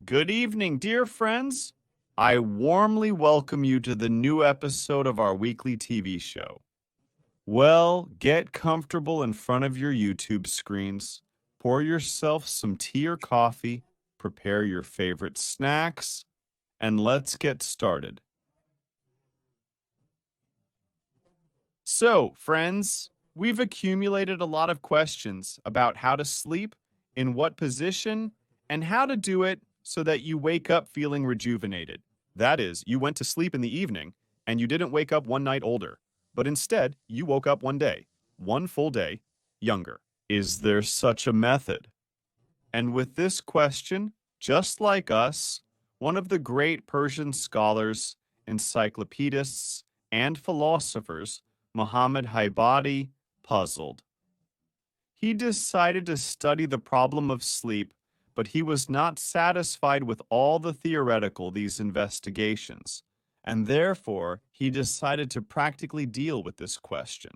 Good evening, dear friends. I warmly welcome you to the new episode of our weekly TV show. Well, get comfortable in front of your YouTube screens, pour yourself some tea or coffee, prepare your favorite snacks, and let's get started. So, friends, we've accumulated a lot of questions about how to sleep, in what position, and how to do it so that you wake up feeling rejuvenated. That is, you went to sleep in the evening and you didn't wake up one night older, but instead you woke up one day, one full day, younger. Is there such a method? And with this question, just like us, one of the great Persian scholars, encyclopedists, and philosophers, Muhammad Haibadi, puzzled. He decided to study the problem of sleep, but he was not satisfied with all the theoretical these investigations, and therefore he decided to practically deal with this question.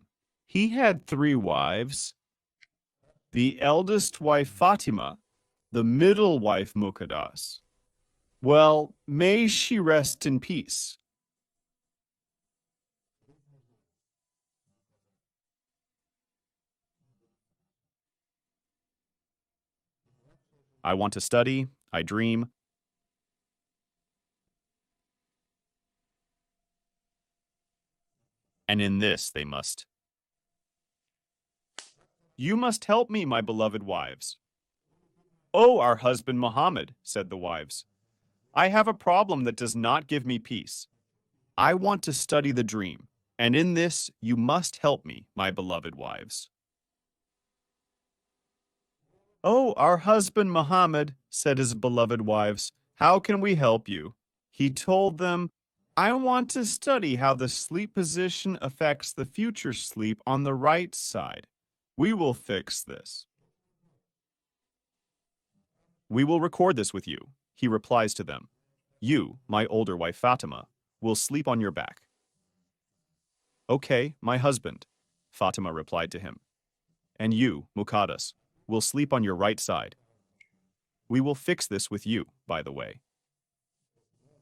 He had three wives. The eldest wife Fatima, the middle wife Muqaddas. Well, may she rest in peace. I want to study, I dream, and in this they must. You must help me, my beloved wives. Oh, our husband Mohammed, said the wives. I have a problem that does not give me peace. I want to study the dream, and in this you must help me, my beloved wives. Oh, our husband Mohammed, said his beloved wives, how can we help you? He told them, I want to study how the sleep position affects the future sleep on the right side. We will fix this. We will record this with you, he replies to them. You, my older wife Fatima, will sleep on your back. Okay, my husband, Fatima replied to him. And you, Muqaddas, will sleep on your right side. We will fix this with you, by the way.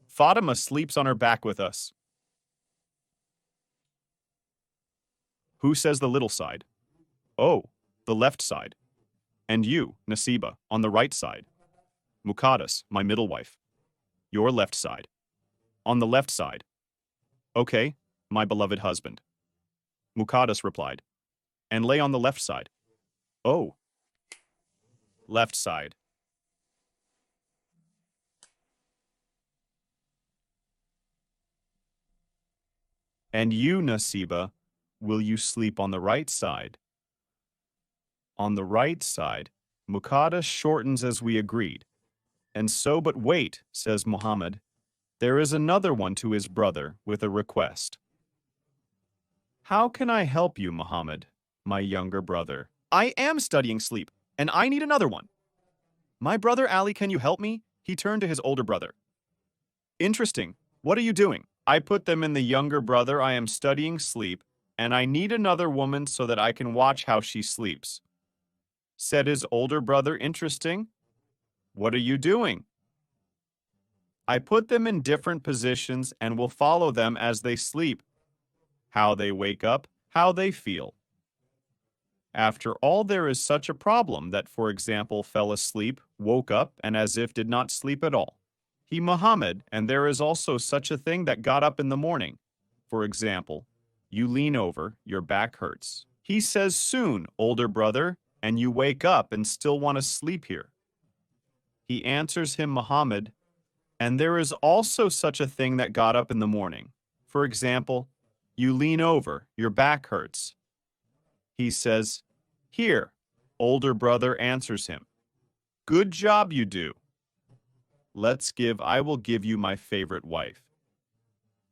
Fatima sleeps on her back with us. Who says the little side? Oh, the left side. And you, Nasiba, on the right side. Muqaddas, my middle wife. Your left side. On the left side. Okay, my beloved husband. Muqaddas replied. And lay on the left side. Oh, left side. And you, Nasiba, will you sleep on the right side? On the right side, Muqaddas shortens as we agreed. And so, but wait, says Muhammad, there is another one to his brother with a request. How can I help you, Muhammad, my younger brother? I am studying sleep, and I need another one. My brother Ali, can you help me? He turned to his older brother. Interesting. What are you doing? I put them in the younger brother. I am studying sleep, and I need another woman so that I can watch how she sleeps. Said his older brother, interesting. What are you doing? I put them in different positions and will follow them as they sleep. How they wake up, how they feel. After all, there is such a problem that, for example, fell asleep, woke up, and as if did not sleep at all. He Muhammad, and there is also such a thing that got up in the morning. For example, you lean over, your back hurts. He says soon, older brother, and you wake up and still want to sleep here. He answers him Muhammad, and there is also such a thing that got up in the morning. For example, you lean over, your back hurts. He says, here, older brother answers him. Good job you do. I will give you my favorite wife.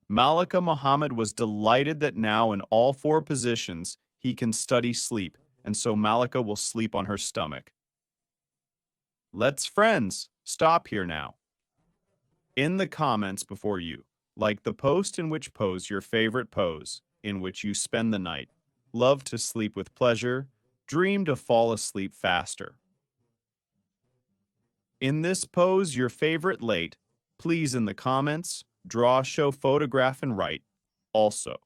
Malika Muhammad was delighted that now in all four positions he can study sleep, and so Malika will sleep on her stomach. Let's friends, stop here now. In the comments before you, like the post in which pose your favorite pose, in which you spend the night, love to sleep with pleasure, dream to fall asleep faster. In this pose, your favorite late, please in the comments, draw, show, photograph, and write. Also,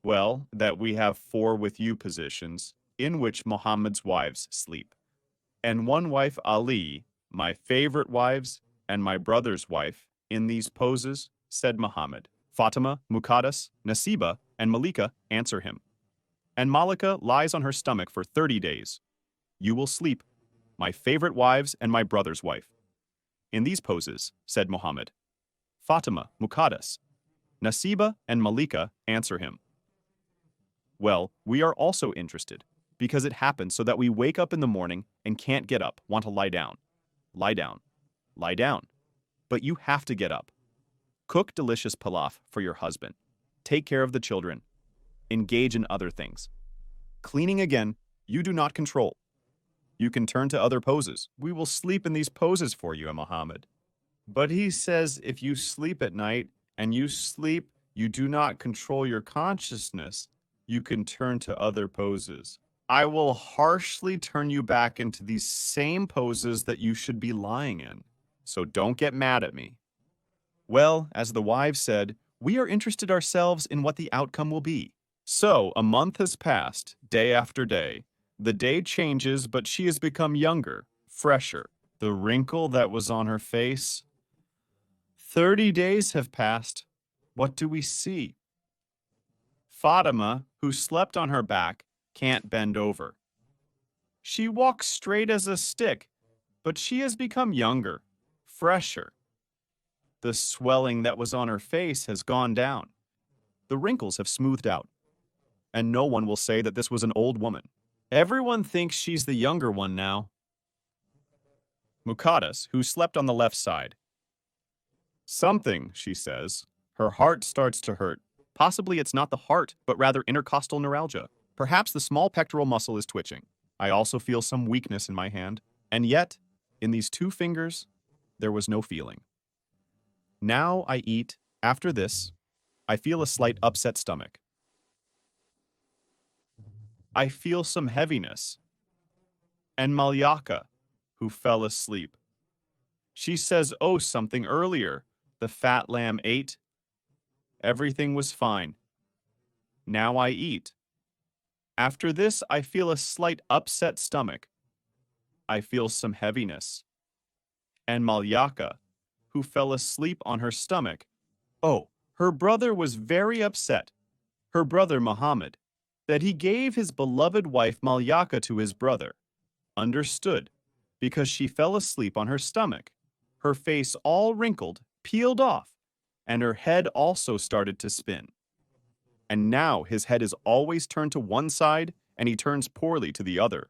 well, that we have 4 with you positions in which Muhammad's wives sleep. And one wife, Ali, my favorite wives, and my brother's wife, in these poses, said Muhammad. Fatima, Muqaddas, Nasiba, and Malika answer him. And Malika lies on her stomach for 30 days. You will sleep, my favorite wives and my brother's wife. In these poses, said Muhammad. Fatima, Muqaddas, Nasiba, and Malika answer him. Well, we are also interested, because it happens so that we wake up in the morning and can't get up, want to lie down. Lie down. Lie down. But you have to get up. Cook delicious pilaf for your husband. Take care of the children. Engage in other things. Cleaning again, you do not control. You can turn to other poses. We will sleep in these poses for you, Muhammad. But he says if you sleep at night and you sleep, you do not control your consciousness, you can turn to other poses. I will harshly turn you back into these same poses that you should be lying in. So don't get mad at me. Well, as the wives said, we are interested ourselves in what the outcome will be. So a month has passed, day after day. The day changes, but she has become younger, fresher. The wrinkle that was on her face. 30 days have passed. What do we see? Fatima, who slept on her back, can't bend over. She walks straight as a stick, but she has become younger, fresher. The swelling that was on her face has gone down. The wrinkles have smoothed out. And no one will say that this was an old woman. Everyone thinks she's the younger one now. Muqaddas, who slept on the left side. Something, she says. Her heart starts to hurt. Possibly it's not the heart, but rather intercostal neuralgia. Perhaps the small pectoral muscle is twitching. I also feel some weakness in my hand. And yet, in these 2 fingers, there was no feeling. Now I eat. After this, I feel a slight upset stomach. I feel some heaviness. And Malyaka, who fell asleep. She says, oh, something earlier. The fat lamb ate. Everything was fine. Now I eat. After this, I feel a slight upset stomach. I feel some heaviness. And Malyaka, who fell asleep on her stomach. Oh, her brother was very upset. Her brother Muhammad, that he gave his beloved wife Malyaka to his brother. Understood, because she fell asleep on her stomach. Her face all wrinkled, peeled off, and her head also started to spin. And now his head is always turned to one side, and he turns poorly to the other.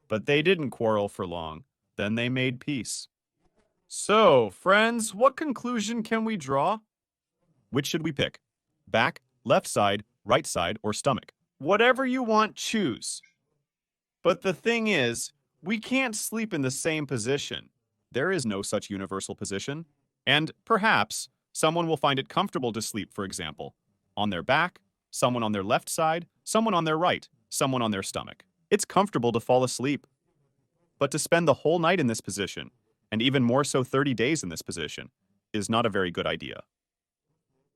But they didn't quarrel for long. Then they made peace. So, friends, what conclusion can we draw? Which should we pick? Back, left side, right side, or stomach? Whatever you want, choose. But the thing is, we can't sleep in the same position. There is no such universal position. And perhaps someone will find it comfortable to sleep, for example, on their back, someone on their left side, someone on their right, someone on their stomach. It's comfortable to fall asleep. But to spend the whole night in this position, and even more so 30 days in this position, is not a very good idea.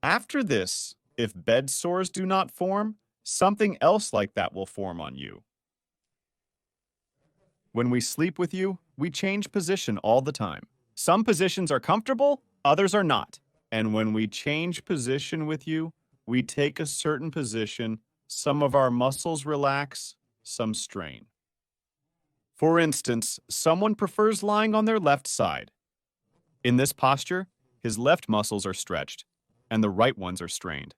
After this, if bed sores do not form, something else like that will form on you. When we sleep with you, we change position all the time. Some positions are comfortable, others are not. And when we change position with you, we take a certain position, some of our muscles relax, some strain. For instance, someone prefers lying on their left side. In this posture, his left muscles are stretched, and the right ones are strained.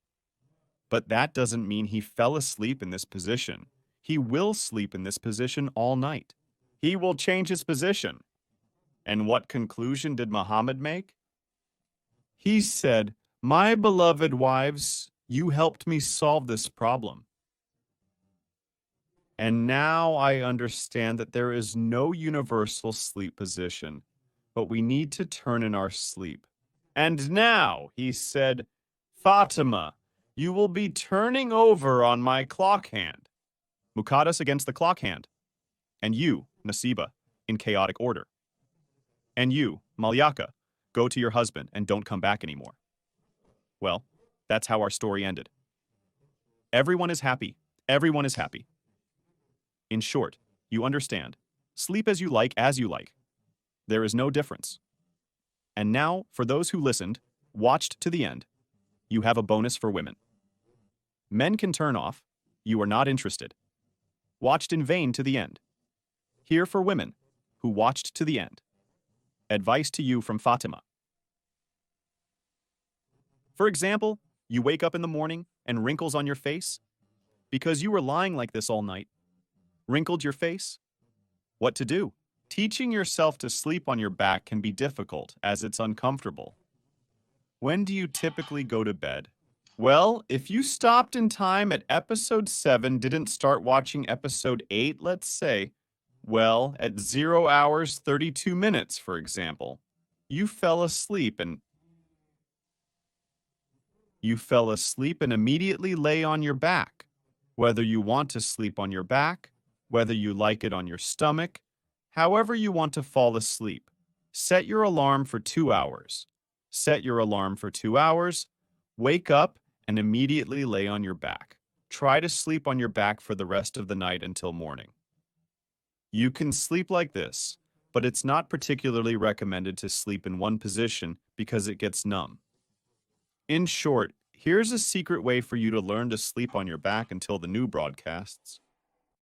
But that doesn't mean he fell asleep in this position. He will sleep in this position all night. He will change his position. And what conclusion did Muhammad make? He said, "My beloved wives, you helped me solve this problem. And now I understand that there is no universal sleep position, but we need to turn in our sleep. And now," he said, "Fatima, you will be turning over on my clock hand." Muqaddas against the clock hand. And you, Nasiba, in chaotic order. And you, Malyaka, go to your husband and don't come back anymore. Well, that's how our story ended. Everyone is happy. Everyone is happy. In short, you understand. Sleep as you like, as you like. There is no difference. And now, for those who listened, watched to the end, you have a bonus for women. Men can turn off. You are not interested. Watched in vain to the end. Here for women who watched to the end. Advice to you from Fatima. For example, you wake up in the morning and wrinkles on your face because you were lying like this all night. Wrinkled your face? What to do? Teaching yourself to sleep on your back can be difficult as it's uncomfortable. When do you typically go to bed? Well, if you stopped in time at episode 7, didn't start watching episode 8, let's say, well, at 0 hours 32 minutes, for example, you fell asleep and immediately lay on your back. Whether you want to sleep on your back, whether you like it on your stomach, however you want to fall asleep, set your alarm for 2 hours. Set your alarm for 2 hours, wake up, and immediately lay on your back. Try to sleep on your back for the rest of the night until morning. You can sleep like this, but it's not particularly recommended to sleep in one position because it gets numb. In short, here's a secret way for you to learn to sleep on your back until the new broadcasts.